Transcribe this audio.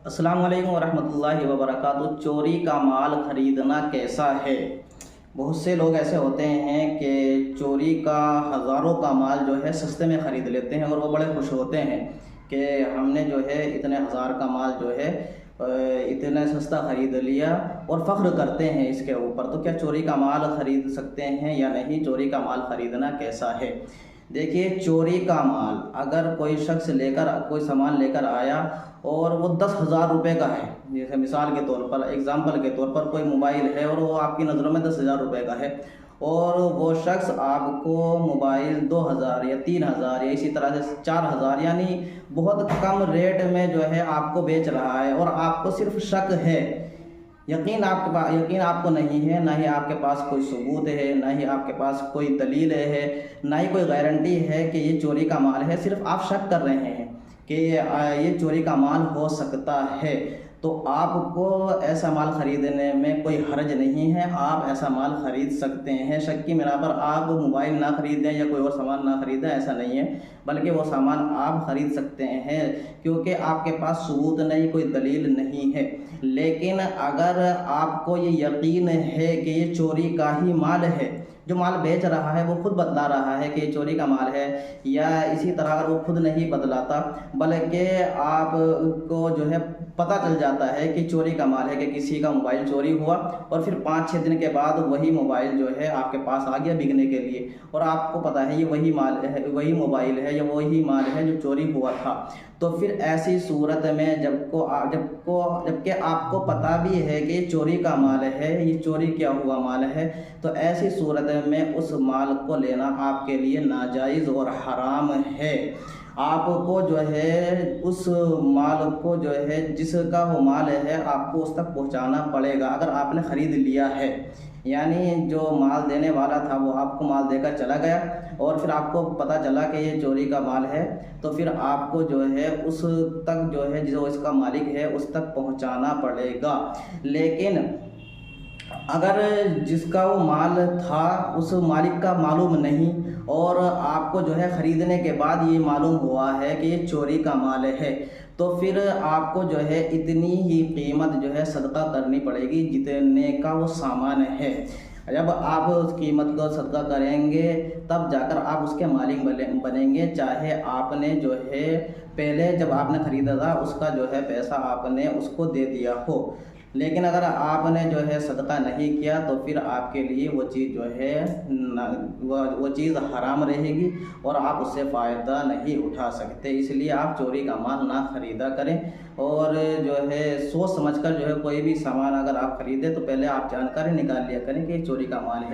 अस्सलाम वालेकुम वरहमतुल्लाहि वबरकातुहू। चोरी का माल ख़रीदना कैसा है। बहुत से लोग ऐसे होते हैं कि चोरी का हज़ारों का माल जो है सस्ते में ख़रीद लेते हैं और वो बड़े खुश होते हैं कि हमने जो है इतने हज़ार का माल जो है इतना सस्ता ख़रीद लिया और फ़ख्र करते हैं इसके ऊपर। तो क्या चोरी का माल ख़रीद सकते हैं या नहीं, चोरी का माल ख़रीदना कैसा है। देखिए, चोरी का माल अगर कोई शख्स लेकर कोई सामान लेकर आया और वो 10,000 रुपये का है, जैसे मिसाल के तौर पर, एग्ज़ाम्पल के तौर पर कोई मोबाइल है और वो आपकी नज़रों में 10,000 रुपये का है और वो शख्स आपको मोबाइल 2,000 या 3,000 या इसी तरह से 4,000 यानी बहुत कम रेट में जो है आपको बेच रहा है और आपको सिर्फ शक है, यकीन आपको नहीं है, ना ही आपके पास कोई सबूत है, ना ही आपके पास कोई दलील है, ना ही कोई गारंटी है कि ये चोरी का माल है, सिर्फ आप शक कर रहे हैं कि ये चोरी का माल हो सकता है। तो आपको ऐसा माल ख़रीदने में कोई हर्ज नहीं है, आप ऐसा माल ख़रीद सकते हैं। शक की बिना पर आप मोबाइल ना ख़रीदें या कोई और सामान ना ख़रीदें, ऐसा नहीं है, बल्कि वो सामान आप ख़रीद सकते हैं क्योंकि आपके पास सबूत नहीं, कोई दलील नहीं है। लेकिन अगर आपको ये यकीन है कि ये चोरी का ही माल है, जो माल बेच रहा है वो खुद बतला रहा है कि ये चोरी का माल है, या इसी तरह अगर वो खुद नहीं बतलाता बल्कि आपको जो है पता चल जाता है कि चोरी का माल है, कि किसी का मोबाइल चोरी हुआ और फिर 5-6 दिन के बाद वही मोबाइल जो है आपके पास आ गया बिकने के लिए और आपको पता है ये वही माल है, वही मोबाइल है या वही माल है जो चोरी हुआ था। तो फिर ऐसी सूरत में जबकि आपको पता भी है कि ये चोरी का माल है, ये चोरी किया हुआ माल है, तो ऐसी सूरत में उस माल को लेना आपके लिए नाजायज़ और हराम है। आपको जो है उस माल को जो है जिसका वो माल है आपको उस तक पहुंचाना पड़ेगा। अगर आपने ख़रीद लिया है, यानी जो माल देने वाला था वो आपको माल देकर चला गया और फिर आपको पता चला कि ये चोरी का माल है, तो फिर आपको जो है उस तक जो है जो इसका मालिक है उस तक पहुंचाना पड़ेगा। लेकिन अगर जिसका वो माल था उस मालिक का मालूम नहीं और आपको जो है ख़रीदने के बाद ये मालूम हुआ है कि ये चोरी का माल है, तो फिर आपको जो है इतनी ही कीमत जो है सदका करनी पड़ेगी जितने का वो सामान है। जब आप उस कीमत को सदका करेंगे तब जाकर आप उसके मालिक बनेंगे, चाहे आपने जो है पहले जब आपने ख़रीदा था उसका जो है पैसा आपने उसको दे दिया हो। लेकिन अगर आपने जो है सदका नहीं किया तो फिर आपके लिए वो चीज़ जो है वो चीज़ हराम रहेगी और आप उससे फ़ायदा नहीं उठा सकते। इसलिए आप चोरी का माल ना ख़रीदा करें और जो है सोच समझकर जो है कोई भी सामान अगर आप ख़रीदें तो पहले आप जानकारी निकाल लिया करें कि चोरी का माल है।